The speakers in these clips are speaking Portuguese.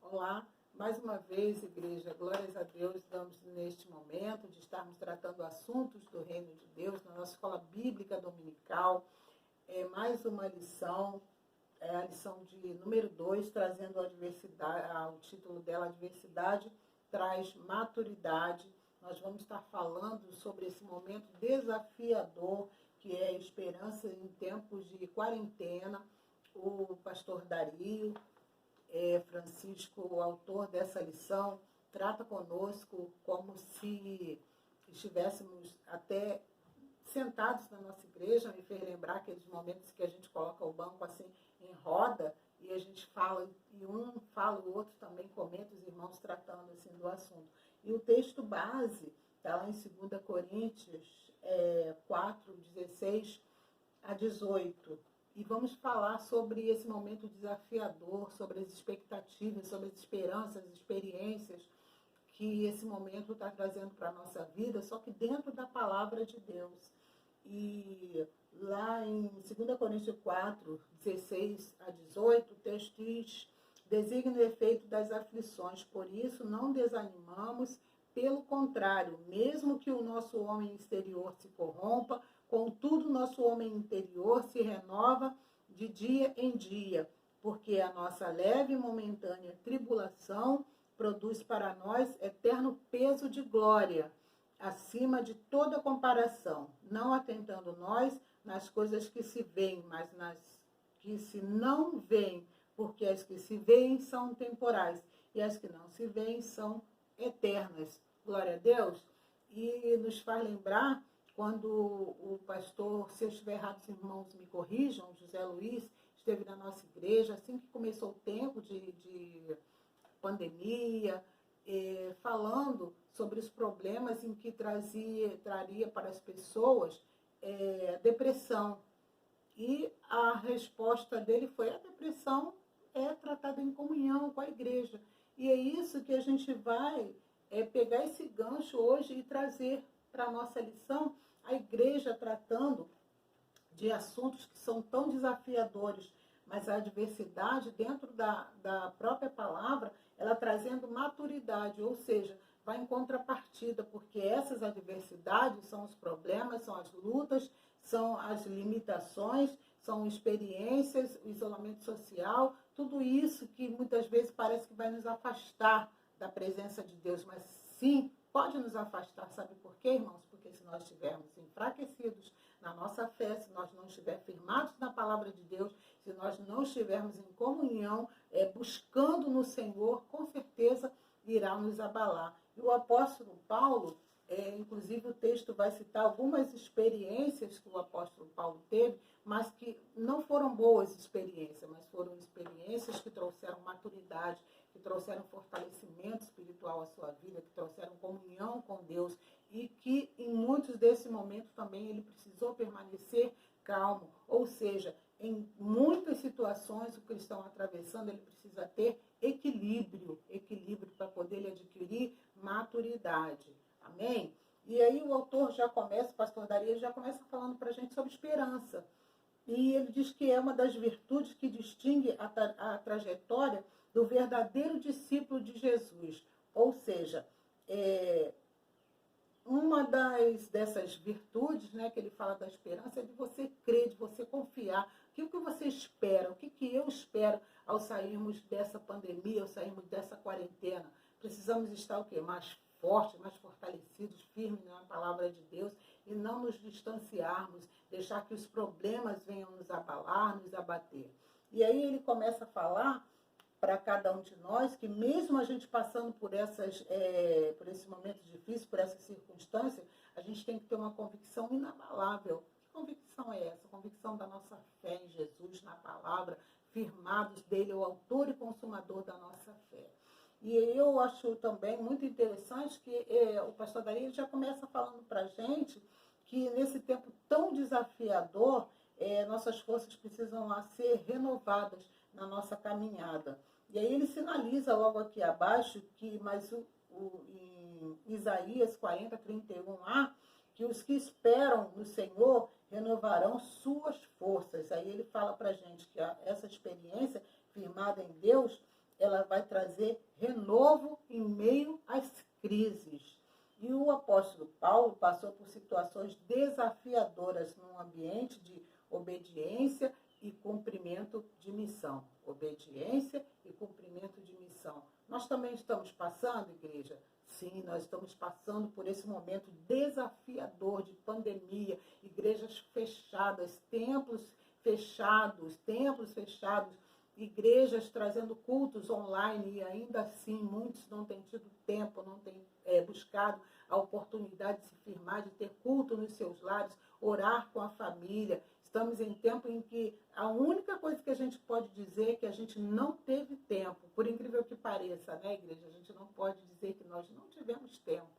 Olá, mais uma vez, igreja, glórias a Deus, damos neste momento de estarmos tratando assuntos do reino de Deus na nossa escola bíblica dominical. É mais uma lição, a lição de número 2, trazendo a diversidade, o título dela, Diversidade traz maturidade. Nós vamos estar falando sobre esse momento desafiador, que é a esperança em tempos de quarentena. O pastor Dario Francisco, o autor dessa lição, trata conosco como se estivéssemos até sentados na nossa igreja. Me fez lembrar aqueles momentos que a gente coloca o banco assim em roda e a gente fala, e um fala, o outro também comenta, os irmãos tratando assim do assunto. E o texto base está lá em 2 Coríntios 4, 16 a 18. E vamos falar sobre esse momento desafiador, sobre as expectativas, sobre as esperanças, as experiências que esse momento está trazendo para a nossa vida, só que dentro da palavra de Deus. E lá em 2 Coríntios 4, 16 a 18, o texto diz: designa o efeito das aflições, por isso não desanimamos, pelo contrário, mesmo que o nosso homem exterior se corrompa, contudo, nosso homem interior se renova de dia em dia, porque a nossa leve e momentânea tribulação produz para nós eterno peso de glória, acima de toda comparação, não atentando nós nas coisas que se veem, mas nas que se não veem, porque as que se veem são temporais e as que não se veem são eternas. Glória a Deus. E nos faz lembrar, quando o pastor, se eu estiver errado, os irmãos me corrijam, José Luiz, esteve na nossa igreja, assim que começou o tempo de pandemia, falando sobre os problemas em que traria para as pessoas depressão. E a resposta dele foi: a depressão é tratada em comunhão com a igreja. E é isso que a gente vai pegar esse gancho hoje e trazer para a nossa lição, a igreja tratando de assuntos que são tão desafiadores, mas a adversidade dentro da própria palavra, ela trazendo maturidade, ou seja, vai em contrapartida, porque essas adversidades são os problemas, são as lutas, são as limitações, são experiências, o isolamento social, tudo isso que muitas vezes parece que vai nos afastar da presença de Deus, mas sim, pode nos afastar. Sabe por quê, irmãos? Porque se nós estivermos enfraquecidos na nossa fé, se nós não estivermos firmados na palavra de Deus, se nós não estivermos em comunhão, buscando no Senhor, com certeza irá nos abalar. E o apóstolo Paulo, inclusive o texto vai citar algumas experiências que o apóstolo Paulo teve, mas que não foram boas experiências, mas foram experiências que trouxeram maturidade, que trouxeram fortalecimento espiritual à sua vida, que trouxeram comunhão com Deus, e que em muitos desses momentos também ele precisou permanecer calmo. Ou seja, em muitas situações o cristão atravessando, ele precisa ter equilíbrio para poder ele adquirir maturidade. Amém? E aí o autor já começa, o pastor Dario já começa falando para a gente sobre esperança. E ele diz que é uma das virtudes que distingue a trajetória do verdadeiro discípulo de Jesus. Ou seja, uma dessas virtudes, né, que ele fala da esperança, é de você crer, de você confiar. O que você espera? O que eu espero ao sairmos dessa pandemia, ao sairmos dessa quarentena? Precisamos estar o quê? Mais fortes, mais fortalecidos, firmes na palavra de Deus e não nos distanciarmos, deixar que os problemas venham nos abalar, nos abater. E aí ele começa a falar para cada um de nós que mesmo a gente passando por por esse momento difícil, por essas circunstâncias, a gente tem que ter uma convicção inabalável. Que convicção é essa? A convicção da nossa fé em Jesus, na palavra, firmados dele, o autor e consumador da nossa fé. E eu acho também muito interessante que o pastor Dario já começa falando para a gente que nesse tempo tão desafiador, nossas forças precisam lá ser renovadas na nossa caminhada. E aí ele sinaliza logo aqui abaixo que, em Isaías 40, 31a, que os que esperam no Senhor renovarão suas forças. Aí ele fala para a gente que essa experiência firmada em Deus, ela vai trazer renovo em meio às crises. E o apóstolo Paulo passou por situações desafiadoras num ambiente de obediência e cumprimento de missão. Obediência e cumprimento de missão. Nós também estamos passando, igreja? Sim, nós estamos passando por esse momento desafiador de pandemia, igrejas fechadas, templos fechados, igrejas trazendo cultos online e ainda assim muitos não têm tido tempo, não têm buscado a oportunidade de se firmar, de ter culto nos seus lares, orar com a família. Estamos em tempo em que a única coisa que a gente pode dizer é que a gente não teve tempo, por incrível que pareça, né, igreja? A gente não pode dizer que nós não tivemos tempo.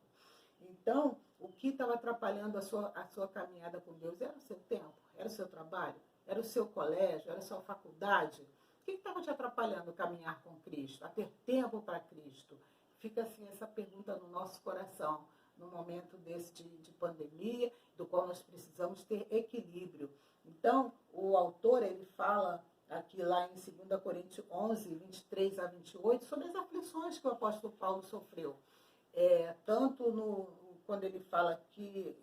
Então, o que estava atrapalhando a sua caminhada com Deus era o seu tempo, era o seu trabalho, era o seu colégio, era a sua faculdade. O que estava te atrapalhando a caminhar com Cristo, a ter tempo para Cristo? Fica assim essa pergunta no nosso coração, no momento desse de pandemia, do qual nós precisamos ter equilíbrio. Então, o autor, ele fala aqui lá em 2 Coríntios 11, 23 a 28, sobre as aflições que o apóstolo Paulo sofreu. Tanto quando ele fala aqui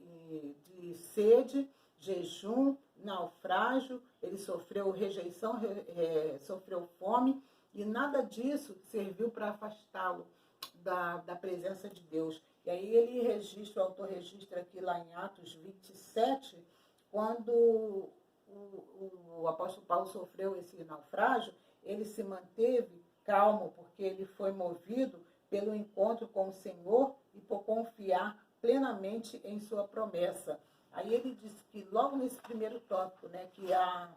de sede, jejum, naufrágio, ele sofreu rejeição, sofreu fome, e nada disso serviu para afastá-lo da presença de Deus. E aí o autor registra aqui lá em Atos 27, quando o apóstolo Paulo sofreu esse naufrágio, ele se manteve calmo, porque ele foi movido pelo encontro com o Senhor e por confiar plenamente em sua promessa. Aí ele diz que logo nesse primeiro tópico, né, que a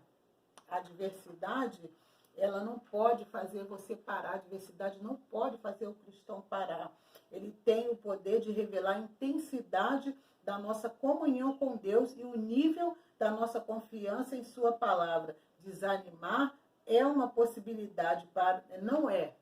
adversidade, ela não pode fazer você parar, a adversidade não pode fazer o cristão parar. Ele tem o poder de revelar a intensidade da nossa comunhão com Deus e o nível da nossa confiança em sua palavra. Desanimar é uma possibilidade não é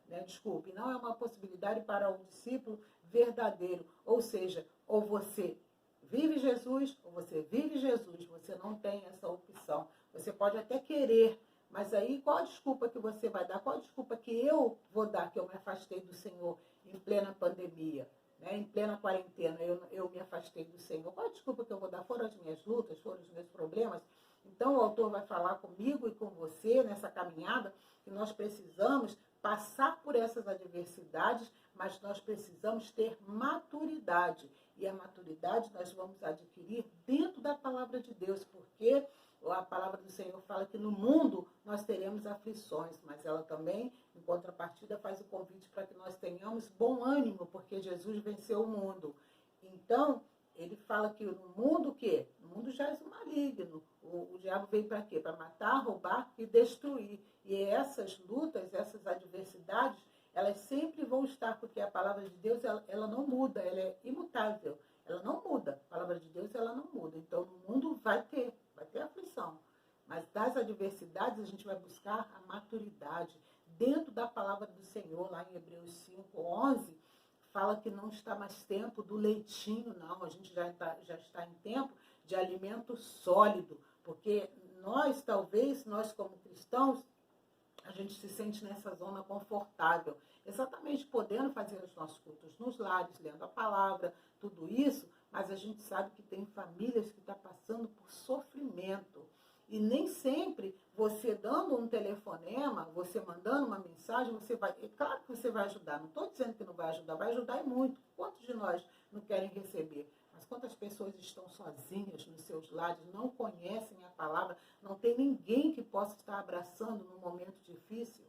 uma possibilidade para o discípulo verdadeiro. Ou seja, ou você vive Jesus, ou você vive Jesus. Você não tem essa opção. Você pode até querer, mas aí qual a desculpa que você vai dar? Qual a desculpa que eu vou dar, que eu me afastei do Senhor em plena pandemia? Em plena quarentena, eu me afastei do Senhor. Qual a desculpa que eu vou dar? Foram as minhas lutas, foram os meus problemas? Então, o autor vai falar comigo e com você nessa caminhada que nós precisamos passar por essas adversidades, mas nós precisamos ter maturidade. E a maturidade nós vamos adquirir dentro da palavra de Deus, porque a palavra do Senhor fala que no mundo nós teremos aflições, mas ela também, em contrapartida, faz o convite para que nós tenhamos bom ânimo, porque Jesus venceu o mundo. Então, ele fala que no mundo o quê? No mundo jaz o maligno. O diabo veio para quê? Para matar, roubar e destruir. E essas lutas, essas adversidades, elas sempre vão estar, porque a palavra de Deus, ela não muda, ela é imutável. Ela não muda. A palavra de Deus, ela não muda. Então, no mundo vai ter aflição. Mas das adversidades, a gente vai buscar a maturidade. Dentro da palavra do Senhor, lá em Hebreus 5, 11, fala que não está mais tempo do leitinho, não. A gente já está em tempo de alimento sólido. Porque nós como cristãos, a gente se sente nessa zona confortável. Exatamente podendo fazer os nossos cultos nos lares, lendo a palavra, tudo isso, mas a gente sabe que tem famílias que estão passando por sofrimento. E nem sempre você dando um telefonema, você mandando uma mensagem, você vai... É claro que você vai ajudar, não estou dizendo que não vai ajudar e muito. Quantos de nós não querem receber? Mas quantas pessoas estão sozinhas nos seus lares, não conhecem a palavra, não tem ninguém que possa estar abraçando num momento difícil?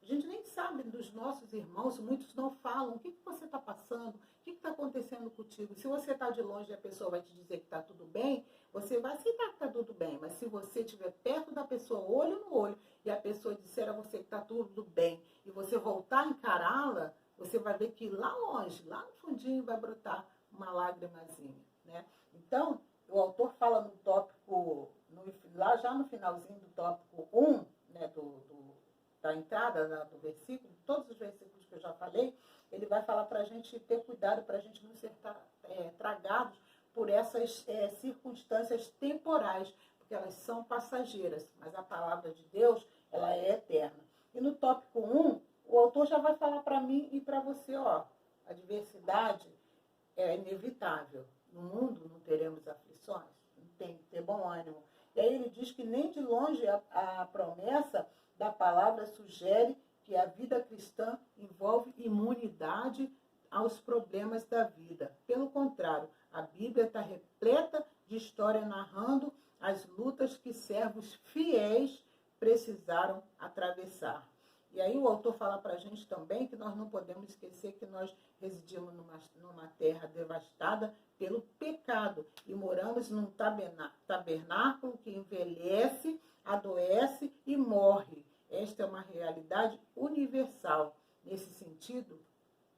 A gente nem sabe dos nossos irmãos, muitos não falam. O que você está passando? O que está acontecendo contigo? Se você está de longe e a pessoa vai te dizer que está tudo bem, você vai aceitar que está tudo bem. Mas se você estiver perto da pessoa, olho no olho, e a pessoa disser a você que está tudo bem, e você voltar a encará-la, você vai ver que lá longe, lá no fundinho, vai brotar uma lágrimazinha, né? Então, o autor fala no tópico, lá já no finalzinho do tópico 1, né, da entrada do versículo, todos os versículos que eu já falei, ele vai falar para a gente ter cuidado, para a gente não ser tragados por essas circunstâncias temporais, porque elas são passageiras, mas a palavra de Deus, ela é eterna. E no tópico 1, o autor já vai falar para mim e para você, ó, a adversidade é inevitável. No mundo não teremos aflições, tem que ter bom ânimo. E aí ele diz que nem de longe a promessa da palavra sugere que a vida cristã envolve imunidade aos problemas da vida. Pelo contrário, a Bíblia está repleta de história narrando as lutas que servos fiéis precisaram atravessar. E aí o autor fala para a gente também que nós não podemos esquecer que nós residimos numa terra devastada pelo pecado e moramos num tabernáculo que envelhece, adoece e morre. Esta é uma realidade universal. Nesse sentido,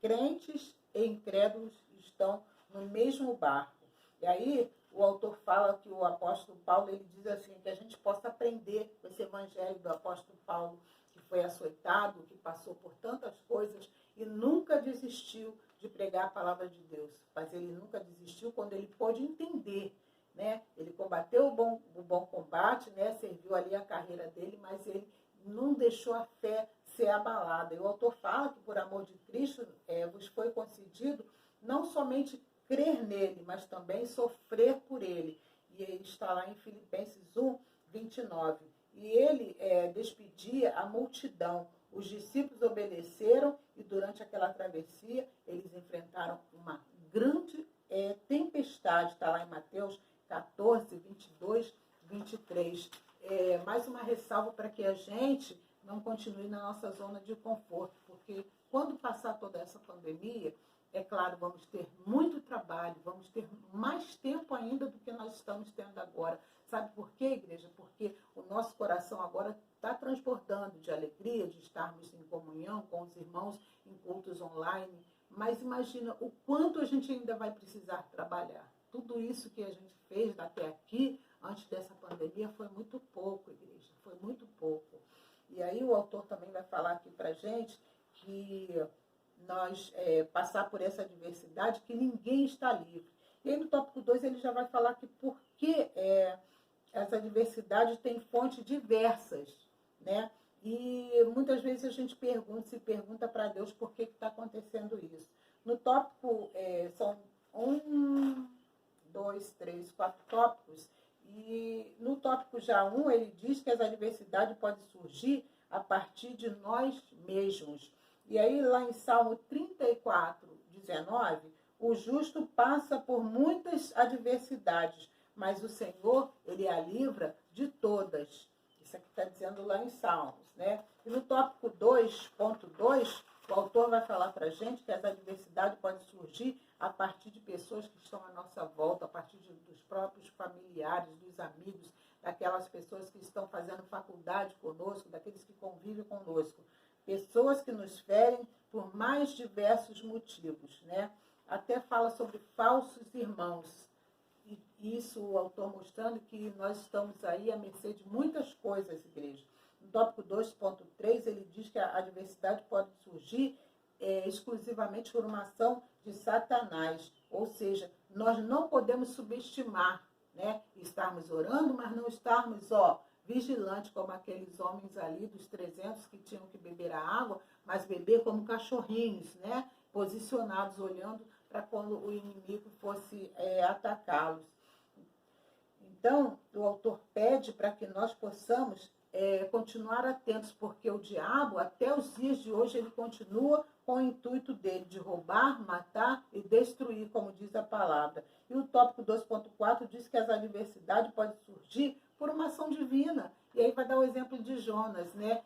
crentes e incrédulos estão no mesmo barco. E aí o autor fala que o apóstolo Paulo, ele diz assim, que a gente possa aprender com esse evangelho do apóstolo Paulo, que foi açoitado, que passou por tantas coisas e nunca desistiu de pregar a palavra de Deus. Mas ele nunca desistiu quando ele pôde entender, né? Ele combateu o bom combate, né? Serviu ali a carreira dele, mas ele não deixou a fé ser abalada. E o autor fala que por amor de Cristo vos foi concedido não somente crer nele, mas também sofrer por ele. E ele está lá em Filipenses 1, 29. E ele despedia a multidão. Os discípulos obedeceram e durante aquela travessia eles enfrentaram uma grande tempestade. Está lá em Mateus 14, 22, 23. Mais uma ressalva para que a gente não continue na nossa zona de conforto, porque quando passar toda essa pandemia, é claro, vamos ter muito trabalho, vamos ter mais tempo ainda do que nós estamos tendo agora. Sabe por quê, igreja? Porque o nosso coração agora está transbordando de alegria, de estarmos em comunhão com os irmãos em cultos online. Mas imagina o quanto a gente ainda vai precisar trabalhar. Tudo isso que a gente fez até aqui, antes dessa pandemia, foi muito pouco, igreja. Foi muito pouco. E aí o autor também vai falar aqui para a gente que nós passar por essa adversidade, que ninguém está livre. E aí no tópico 2 ele já vai falar que por que essa adversidade tem fontes diversas, né? E muitas vezes a gente se pergunta para Deus por que está acontecendo isso. No tópico, são 1, 2, 3, 4 tópicos, e no tópico já 1 ele diz que as adversidades podem surgir a partir de nós mesmos. E aí lá em Salmo 34, 19, o justo passa por muitas adversidades, mas o Senhor, ele a livra de todas. Isso aqui está dizendo lá em Salmos, né? E no tópico 2.2, o autor vai falar para a gente que as adversidades podem surgir a partir de pessoas que estão à nossa volta, a partir dos próprios familiares, dos amigos, daquelas pessoas que estão fazendo faculdade conosco, daqueles que convivem conosco. Pessoas que nos ferem por mais diversos motivos, né? Até fala sobre falsos irmãos. E isso o autor mostrando que nós estamos aí à mercê de muitas coisas, igreja. No tópico 2.3, ele diz que a adversidade pode surgir exclusivamente por uma ação de Satanás. Ou seja, nós não podemos subestimar, né? Estarmos orando, mas não estarmos, vigilantes como aqueles homens ali dos 300 que tinham que beber a água, mas beber como cachorrinhos, né? Posicionados, olhando para quando o inimigo fosse atacá-los. Então, o autor pede para que nós possamos continuar atentos, porque o diabo, até os dias de hoje, ele continua com o intuito dele de roubar, matar e destruir, como diz a palavra. E o tópico 2.4 diz que as adversidades podem surgir por uma ação divina. E aí vai dar o exemplo de Jonas, né?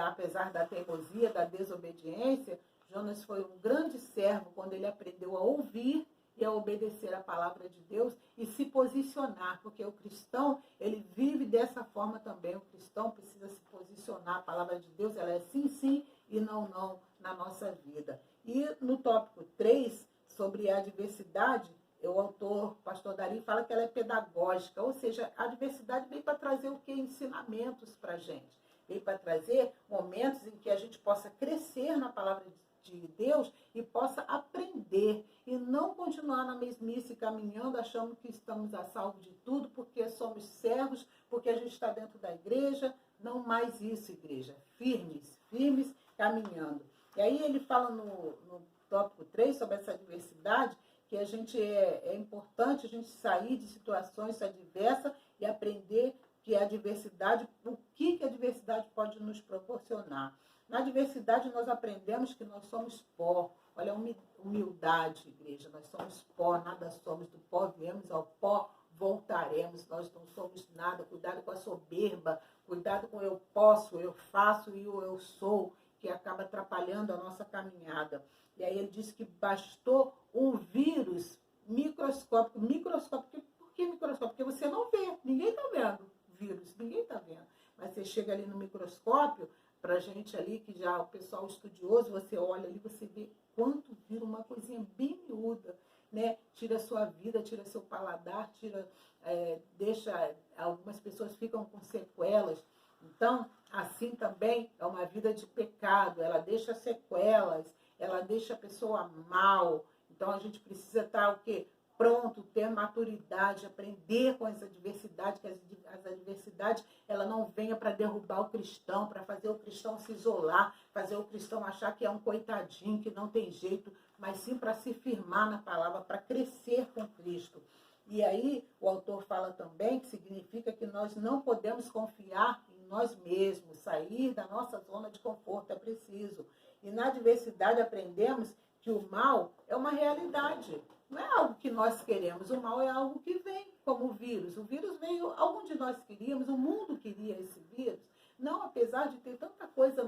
Apesar da teimosia, da desobediência, Jonas foi um grande servo quando ele aprendeu a ouvir e a obedecer a palavra de Deus e se posicionar, porque o cristão, ele vive dessa forma também. O cristão precisa se posicionar. A palavra de Deus, ela é sim, sim e não, não na nossa vida. E no tópico 3, sobre a adversidade, o autor, pastor Dari, fala que ela é pedagógica, ou seja, a adversidade vem para trazer o quê? Ensinamentos para a gente. Vem para trazer momentos em que a gente possa crescer na palavra de Deus e possa aprender e não continuar na mesmice caminhando, achando que estamos a salvo de tudo, porque somos servos, porque a gente está dentro da igreja. Não mais isso, igreja. Firmes, firmes, caminhando. E aí ele fala no tópico 3 sobre essa diversidade, que a gente é importante a gente sair de situações adversas e aprender que a diversidade, o que a diversidade pode nos proporcionar. Na diversidade nós aprendemos que nós somos pó. Olha a humildade, igreja. Nós somos pó, nada somos. Do pó viemos, ao pó voltaremos. Nós não somos nada. Cuidado com a soberba. Cuidado com o eu posso, eu faço e o eu sou, que acaba atrapalhando a nossa caminhada. E aí ele disse que bastou um vírus microscópico. Microscópico. Por que microscópico? Porque você não vê. Ninguém está vendo vírus. Ninguém está vendo. Mas você chega ali no microscópio, para a gente ali, que já o pessoal estudioso, você olha ali, você vê quanto vira uma coisinha bem miúda, né? Tira a sua vida, tira seu paladar, deixa, algumas pessoas ficam com sequelas. Então, assim também é uma vida de pecado, ela deixa sequelas, ela deixa a pessoa mal. Então, a gente precisa estar o quê? Pronto, ter maturidade, aprender com essa diversidade, que as adversidades, ela não venha para derrubar o cristão, para fazer o cristão se isolar, fazer o cristão achar que é um coitadinho, que não tem jeito, mas sim para se firmar na palavra, para crescer com Cristo. E aí o autor fala também que significa que nós não podemos confiar em nós mesmos, sair da nossa zona de conforto, é preciso. E na diversidade aprendemos que o mal é uma realidade. Não é algo que nós queremos, o mal é algo que vem, como o vírus. O vírus veio, algum de nós queríamos, o mundo queria esse vírus. Não, apesar de ter tanta coisa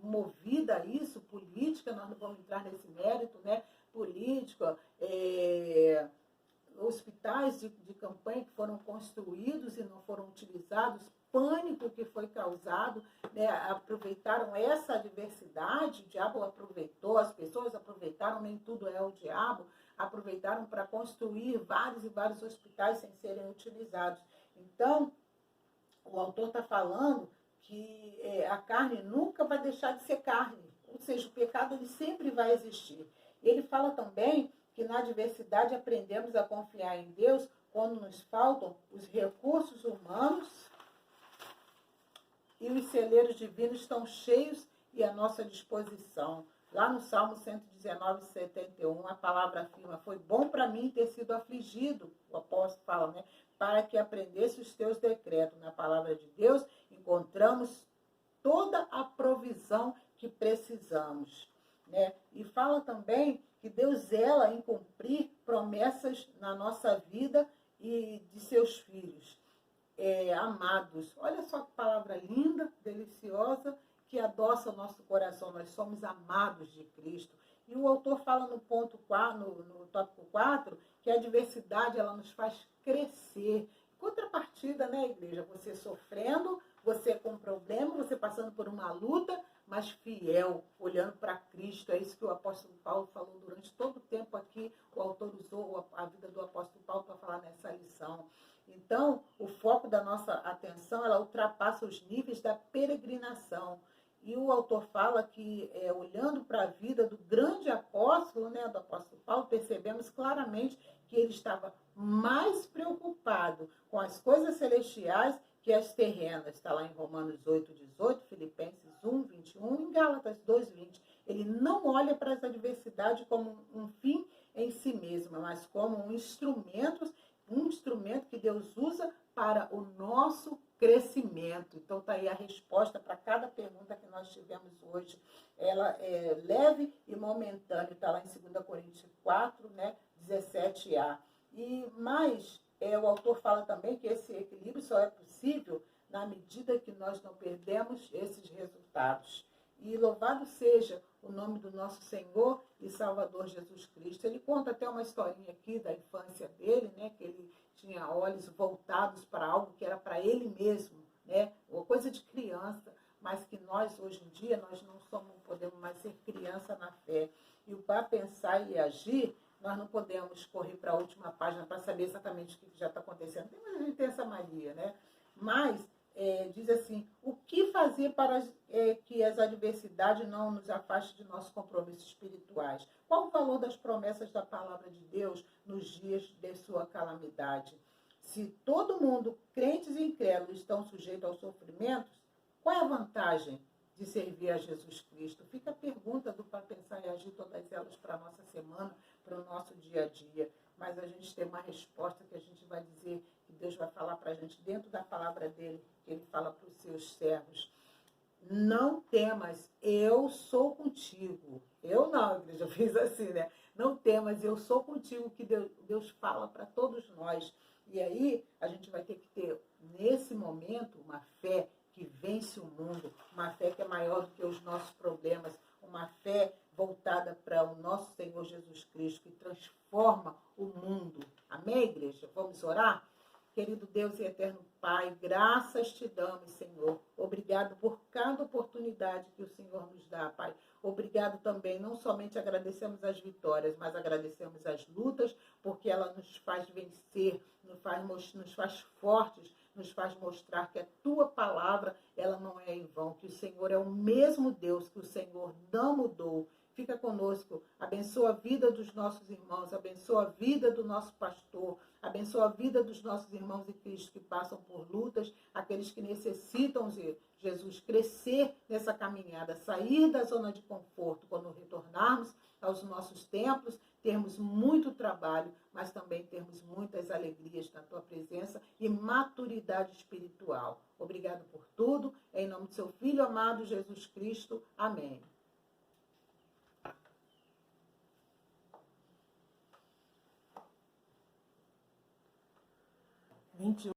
movida a isso, política, nós não vamos entrar nesse mérito, né? Política, hospitais de campanha que foram construídos e não foram utilizados, pânico que foi causado, né? Aproveitaram essa adversidade, o diabo aproveitou, as pessoas aproveitaram, nem tudo é o diabo, aproveitaram para construir vários e vários hospitais sem serem utilizados. Então, o autor está falando que a carne nunca vai deixar de ser carne, ou seja, o pecado ele sempre vai existir. Ele fala também que na adversidade aprendemos a confiar em Deus quando nos faltam os recursos humanos e os celeiros divinos estão cheios e à nossa disposição. Lá no Salmo 119, 71, a palavra afirma, foi bom para mim ter sido afligido, o apóstolo fala, né? Para que aprendesse os teus decretos. Na palavra de Deus, encontramos toda a provisão que precisamos, né? E fala também que Deus zela em cumprir promessas na nossa vida e de seus filhos amados. Olha só que palavra linda, deliciosa, que adoça o nosso coração. Nós somos amados de Cristo. E o autor fala no ponto 4, no tópico 4, que a diversidade ela nos faz crescer. Contrapartida, né, igreja? Você sofrendo, você com problema, você passando por uma luta, mas fiel, olhando para Cristo. É isso que o apóstolo Paulo falou durante todo o tempo aqui. O autor usou a vida do apóstolo Paulo para falar nessa lição. Então, o foco da nossa atenção, ela ultrapassa os níveis da peregrinação. E o autor fala que, olhando para a vida do grande apóstolo, né, do apóstolo Paulo, percebemos claramente que ele estava mais preocupado com as coisas celestiais que as terrenas. Está lá em Romanos 8, 18, Filipenses 1, 21 e em Gálatas 2, 20. Ele não olha para essa adversidade como um fim em si mesma, mas como um instrumento que Deus usa para o nosso crescimento. Então, está aí a resposta para cada pergunta que nós tivemos hoje. Ela é leve e momentânea. Está lá em 2 Coríntios 4, né, 17a. Mas o autor fala também que esse equilíbrio só é possível na medida que nós não perdemos esses resultados. E louvado seja o nome do nosso Senhor e Salvador Jesus Cristo. Ele conta até uma historinha aqui da infância dele, né, que ele tinha olhos voltados para algo que era para ele mesmo, né, uma coisa de criança, mas que nós, hoje em dia, nós não podemos mais ser criança na fé. E para pensar e agir, nós não podemos correr para a última página para saber exatamente o que já está acontecendo. Tem uma gente tem essa mania, né? Mas diz assim, o que fazer para que as adversidades não nos afastem de nossos compromissos espirituais? Qual o valor das promessas da palavra de Deus nos dias de sua calamidade? Se todo mundo, crentes e incrédulos, estão sujeitos aos sofrimentos, qual é a vantagem de servir a Jesus Cristo? Fica a pergunta do Para Pensar e Agir, todas elas para a nossa semana, para o nosso dia a dia. Mas a gente tem uma resposta que a gente vai dizer, que Deus vai falar para a gente dentro da palavra dele, que ele fala para os seus servos. Não temas, eu sou contigo. Eu não, igreja, eu fiz assim, né? Não temas, eu sou contigo, que Deus fala para todos nós. E aí a gente vai ter que ter, nesse momento, uma fé que vence o mundo, uma fé que é maior do que os nossos problemas, uma fé voltada para o nosso Senhor Jesus Cristo, que transforma o mundo. Amém, igreja? Vamos orar? Querido Deus e eterno Pai, graças te damos, Senhor. Obrigado por cada oportunidade que o Senhor nos dá, Pai. Obrigado também, não somente agradecemos as vitórias, mas agradecemos as lutas, porque ela nos faz vencer, nos faz fortes, nos faz mostrar que a tua palavra, ela não é em vão, que o Senhor é o mesmo Deus, que o Senhor não mudou. Fica conosco, abençoa a vida dos nossos irmãos, abençoa a vida do nosso pastor, abençoa a vida dos nossos irmãos em Cristo que passam por lutas, aqueles que necessitam de Jesus crescer nessa caminhada, sair da zona de conforto, quando retornarmos aos nossos templos, termos muito trabalho, mas também termos muitas alegrias na tua presença e maturidade espiritual. Obrigado por tudo, em nome do seu Filho amado Jesus Cristo. Amém. 21.